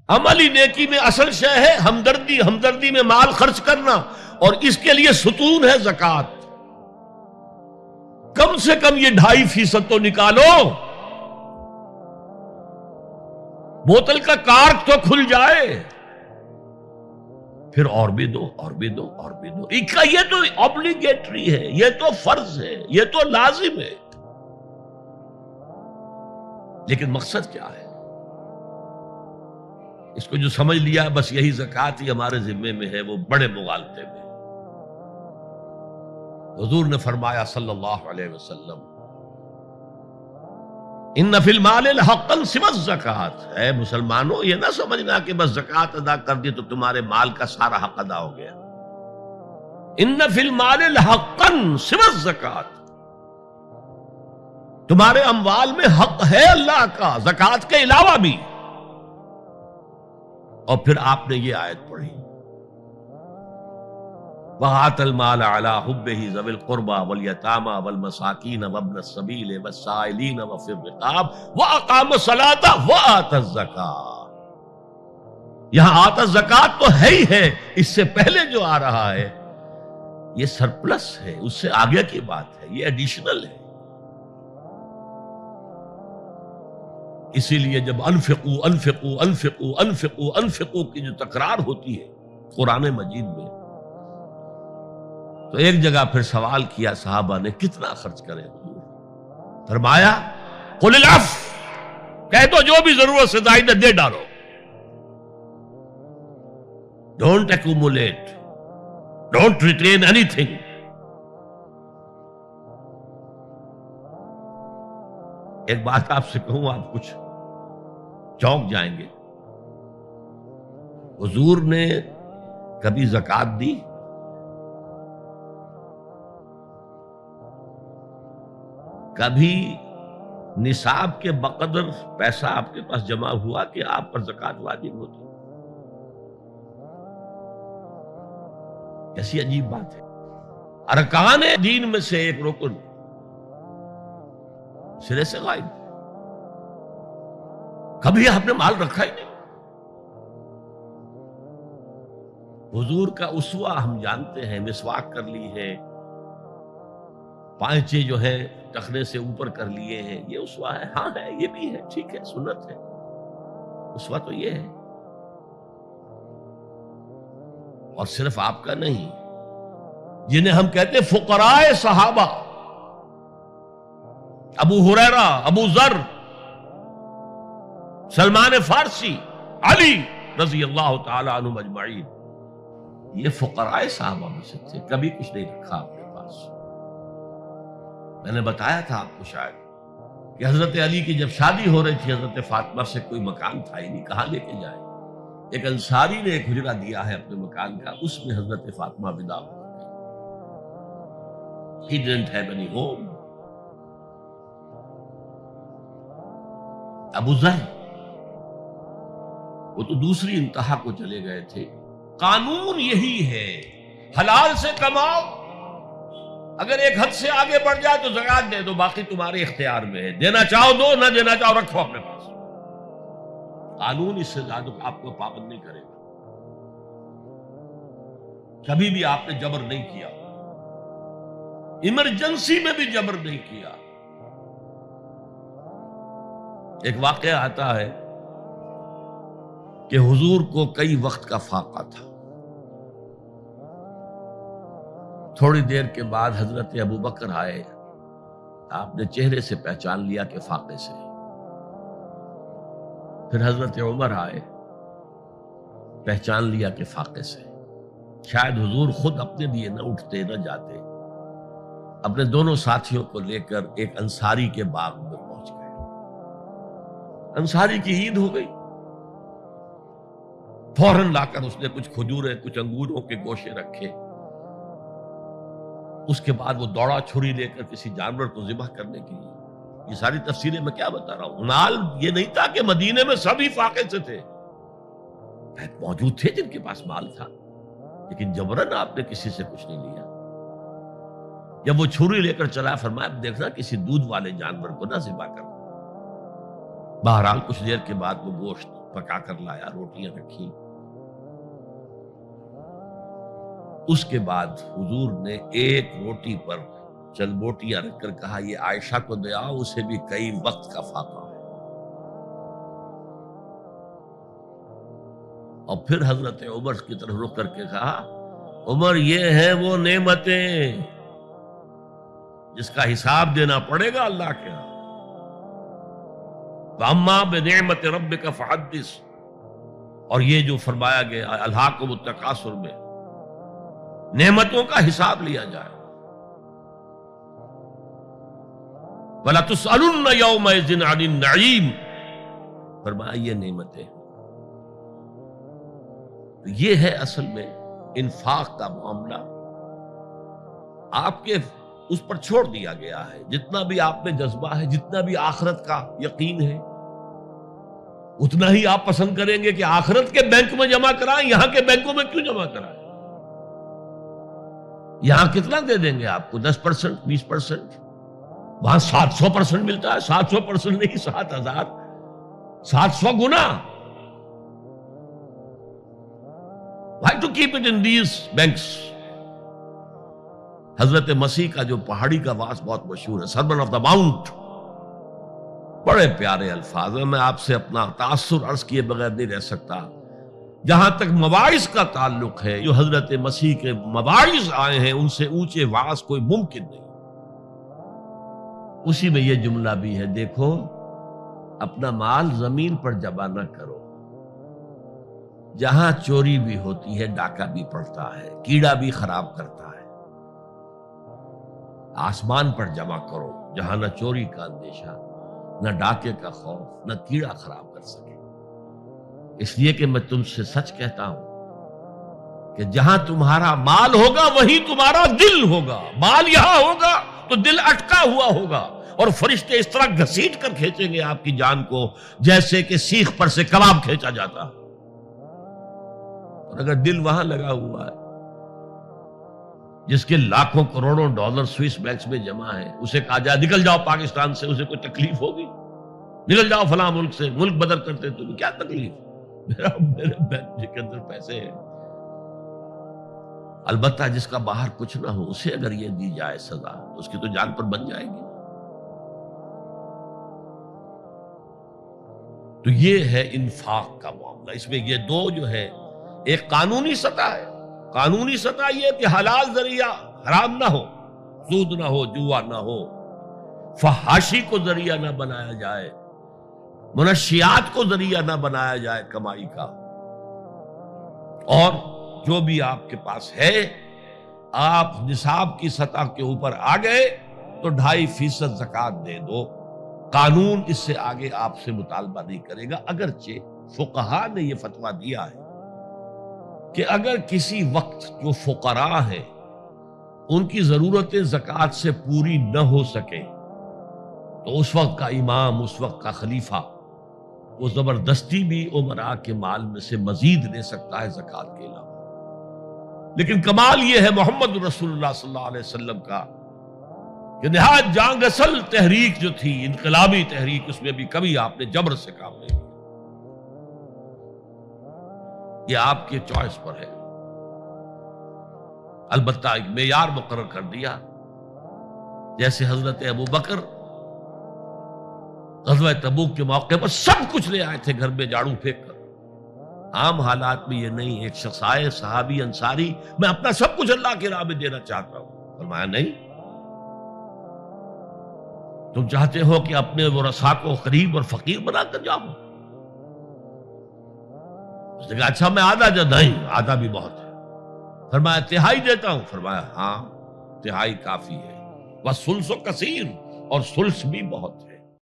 عملی نیکی میں اصل شے ہے ہمدردی، ہمدردی میں مال خرچ کرنا، اور اس کے لیے ستون ہے زکوٰۃ۔ کم سے کم یہ 2.5% تو نکالو، بوتل کا کارک تو کھل جائے، پھر اور بھی دو، اور بھی دو، اور بھی دو۔ یہ تو obligatory ہے، یہ تو فرض ہے، یہ تو لازم ہے۔ لیکن مقصد کیا ہے؟ اس کو جو سمجھ لیا بس یہی زکوٰۃ ہی ہمارے ذمے میں ہے، وہ بڑے مغالطے میں۔ حضور نے فرمایا صلی اللہ علیہ وسلم، ان فی المال حقا سوى الزکوٰۃ، اے مسلمانوں یہ نہ سمجھنا کہ بس زکوٰۃ ادا کر دی تو تمہارے مال کا سارا حق ادا ہو گیا۔ ان فی المال حقا سوى الزکوٰۃ، تمہارے اموال میں حق ہے اللہ کا زکوٰۃ کے علاوہ بھی۔ اور پھر آپ نے یہ آیت پڑھی، وَآتَ الْمَالَ عَلَىٰ حُبِّهِ ذَوِي الْقُرْبَىٰ وَالْيَتَامَىٰ وَالْمَسَاكِينَ وَابْنَ السَّبِيلِ وَالسَّائِلِينَ وَفِي الرِّقَابِ وَأَقَامَ الصَّلَاةَ وَآتَى الزَّكَاةَ۔ یہاں آتا زکوٰۃ تو ہے ہی ہے، اس سے پہلے جو آ رہا ہے یہ سرپلس ہے، اس سے آگے کی بات ہے، یہ ایڈیشنل ہے۔ اسی لیے جب انفقوا انفقوا انفقوا انفقوا انفقوا کی جو تکرار ہوتی ہے قرآن مجید میں، تو ایک جگہ پھر سوال کیا صحابہ نے، کتنا خرچ کریں حضور؟ فرمایا قل العفو، کہہ دو جو بھی ضرورت سے زائد دے ڈالو، don't accumulate, don't retain any thing. ایک بات آپ سے کہوں، آپ کچھ چونک جائیں گے، حضور نے کبھی زکوٰۃ دی؟ کبھی نصاب کے بقدر پیسہ آپ کے پاس جمع ہوا کہ آپ پر زکوٰۃ واجب ہوتی؟ ایسی عجیب بات ہے، ارکان دین میں سے ایک رکن سرے سے غائب، کبھی آپ نے مال رکھا ہی نہیں۔ حضور کا اسوہ ہم جانتے ہیں، مسواک کر لی ہے، پانچے جو ہے ٹخنے سے اوپر کر لیے ہیں، یہ اسوہ ہے؟ ہاں ہے، یہ بھی ہے، ٹھیک ہے، سنت ہے، اسوہ تو یہ ہے۔ اور صرف آپ کا نہیں، جنہیں ہم کہتے ہیں فقراء صحابہ، ابو ہریرہ، ابو ذر، سلمان فارسی، علی رضی اللہ تعالی عنہم اجمعین، یہ فقراء صحابہ میں سے تھے، کبھی کچھ نہیں رکھا اپنے پاس۔ میں نے بتایا تھا آپ کو شاید کہ حضرت علی کی جب شادی ہو رہی تھی حضرت فاطمہ سے، کوئی مکان تھا ہی نہیں، کہاں لے کے جائے؟ ایک انصاری نے ایک حجرہ دیا ہے اپنے مکان کا، اس میں حضرت فاطمہ ودا ہو گئی۔ He didn't have any home۔ ابو ذر وہ تو دوسری انتہا کو چلے گئے تھے۔ قانون یہی ہے، حلال سے کماؤ، اگر ایک حد سے آگے بڑھ جائے تو زکوٰۃ دے دو، باقی تمہارے اختیار میں ہے، دینا چاہو دو، نہ دینا چاہو رکھو اپنے پاس۔ قانون اس سے زیادہ آپ کو پابند نہیں کرے گا۔ کبھی بھی آپ نے جبر نہیں کیا، ایمرجنسی میں بھی جبر نہیں کیا۔ ایک واقعہ آتا ہے کہ حضور کو کئی وقت کا فاقہ تھا، تھوڑی دیر کے بعد حضرت ابو بکر آئے، آپ نے چہرے سے پہچان لیا کہ فاقے سے۔ پھر حضرت عمر آئے، پہچان لیا کہ فاقے سے۔ شاید حضور خود اپنے لیے نہ اٹھتے نہ جاتے، اپنے دونوں ساتھیوں کو لے کر ایک انصاری کے باغ میں پہنچ گئے۔ انصاری کی عید ہو گئی، فوراً لا کر اس نے کچھ کھجوریں، کچھ انگوروں کے گوشے رکھے۔ اس کے بعد وہ دوڑا چھری لے کر کسی جانور کو ذبح کرنے کے لیے۔ یہ ساری تفصیلیں میں کیا بتا رہا ہوں؟ مال یہ نہیں تھا کہ مدینے میں سبھی فاقے سے تھے، موجود تھے جن کے پاس مال تھا، لیکن جبراً آپ نے کسی سے کچھ نہیں لیا۔ جب وہ چھری لے کر چلا، فرمایا دیکھنا کسی دودھ والے جانور کو نہ ذبح کرنا۔ بہرحال کچھ دیر کے بعد وہ گوشت پکا کر لایا، روٹیاں رکھی۔ اس کے بعد حضور نے ایک روٹی پر چند بوٹیاں رکھ کر کہا یہ عائشہ کو دے آؤ، اسے بھی کئی وقت کا فاقہ ہے۔ اور پھر حضرت عمر کی طرف رخ کر کے کہا عمر یہ ہیں وہ نعمتیں جس کا حساب دینا پڑے گا اللہ کے ہاں۔ وَأَمَّا بِنِعْمَةِ رَبِّكَ فَحَدِّثْ، اور یہ جو فرمایا گیا الہاکم التکاثر میں نعمتوں کا حساب لیا جائے۔ وَلَتُسْأَلُنَّ يَوْمَئِذٍ عَنِ النَّعِيمِ، فرمایا یہ نعمتیں۔ یہ ہے اصل میں انفاق کا معاملہ، آپ کے اس پر چھوڑ دیا گیا ہے۔ جتنا بھی آپ میں جذبہ ہے، جتنا بھی آخرت کا یقین ہے، اتنا ہی آپ پسند کریں گے کہ آخرت کے بینک میں جمع کرائیں، یہاں کے بینکوں میں کیوں جمع کرائیں؟ یہاں کتنا دے دیں گے آپ کو؟ 10%، 20%؟ وہاں 700% ملتا ہے۔ 700% نہیں، 7000، 700 گنا۔ Why to keep it in these banks؟ حضرت مسیح کا جو پہاڑی کا واس بہت مشہور ہے، سرمن آف دا ماؤنٹ، بڑے پیارے الفاظ ہیں۔ میں آپ سے اپنا تاثر عرض کیے بغیر نہیں رہ سکتا۔ جہاں تک مواعظ کا تعلق ہے، جو حضرت مسیح کے مواعظ آئے ہیں ان سے اونچے واعظ کوئی ممکن نہیں۔ اسی میں یہ جملہ بھی ہے، دیکھو اپنا مال زمین پر جمع نہ کرو، جہاں چوری بھی ہوتی ہے ڈاکہ بھی پڑتا ہے، کیڑا بھی خراب کرتا ہے۔ آسمان پر جمع کرو جہاں نہ چوری کا اندیشہ، نہ ڈاکے کا خوف، نہ کیڑا خراب کر سکے۔ اس لیے کہ میں تم سے سچ کہتا ہوں کہ جہاں تمہارا مال ہوگا وہیں تمہارا دل ہوگا۔ مال یہاں ہوگا تو دل اٹکا ہوا ہوگا، اور فرشتے اس طرح گھسیٹ کر کھینچیں گے آپ کی جان کو جیسے کہ سیخ پر سے کباب کھینچا جاتا۔ اور اگر دل وہاں لگا ہوا ہے جس کے لاکھوں کروڑوں ڈالر سوئس بینکس میں جمع ہے، اسے کہا جائے نکل جاؤ پاکستان سے، اسے کوئی تکلیف ہوگی؟ نکل جاؤ فلاں ملک سے، ملک بدل کرتے تمہیں کیا تکلیف؟ میرے بینک کے اندر پیسے ہیں۔ البتہ جس کا باہر کچھ نہ ہو، اسے اگر یہ دی جائے سزا تو اس کی تو جان پر بن جائے گی۔ تو یہ ہے انفاق کا معاملہ۔ اس میں یہ دو جو ہے، ایک قانونی سطح ہے۔ قانونی سطح یہ کہ حلال ذریعہ حرام نہ ہو، سود نہ ہو، جوا نہ ہو، فحاشی کو ذریعہ نہ بنایا جائے، منشیات کو ذریعہ نہ بنایا جائے کمائی کا۔ اور جو بھی آپ کے پاس ہے، آپ نصاب کی سطح کے اوپر آ گئے تو 2.5% زکوٰۃ دے دو۔ قانون اس سے آگے آپ سے مطالبہ نہیں کرے گا، اگرچہ فقہاء نے یہ فتویٰ دیا ہے کہ اگر کسی وقت جو فقراء ہیں ان کی ضرورتیں زکوٰۃ سے پوری نہ ہو سکے تو اس وقت کا امام، اس وقت کا خلیفہ، وہ زبردستی بھی امراء کے مال میں سے مزید لے سکتا ہے زکوٰۃ کے علاوہ۔ لیکن کمال یہ ہے محمد رسول اللہ صلی اللہ علیہ وسلم کا کہ نہایت جان اصل تحریک جو تھی، انقلابی تحریک، اس میں بھی کبھی آپ نے جبر سے کام نہیں کیا۔ یہ آپ کے چوائس پر ہے۔ البتہ ایک معیار مقرر کر دیا، جیسے حضرت ابو بکر غزوہ تبوک کے موقع پر سب کچھ لے آئے تھے گھر میں جھاڑو پھینک کر۔ عام حالات میں یہ نہیں، ایک شخص آئے صحابی انصاری، میں اپنا سب کچھ اللہ کی راہ میں دینا چاہتا ہوں، فرمایا نہیں، تم چاہتے ہو کہ اپنے ورثاء کو قریب اور فقیر بنا کر جاؤ؟ اس نے کہا اچھا میں آدھا نہیں، آدھا بھی بہت ہے۔ فرمایا تہائی دیتا ہوں؟ فرمایا ہاں تہائی کافی ہے۔ وَالثُلُثُ کثیر، اور ثلث بھی بہت ہے۔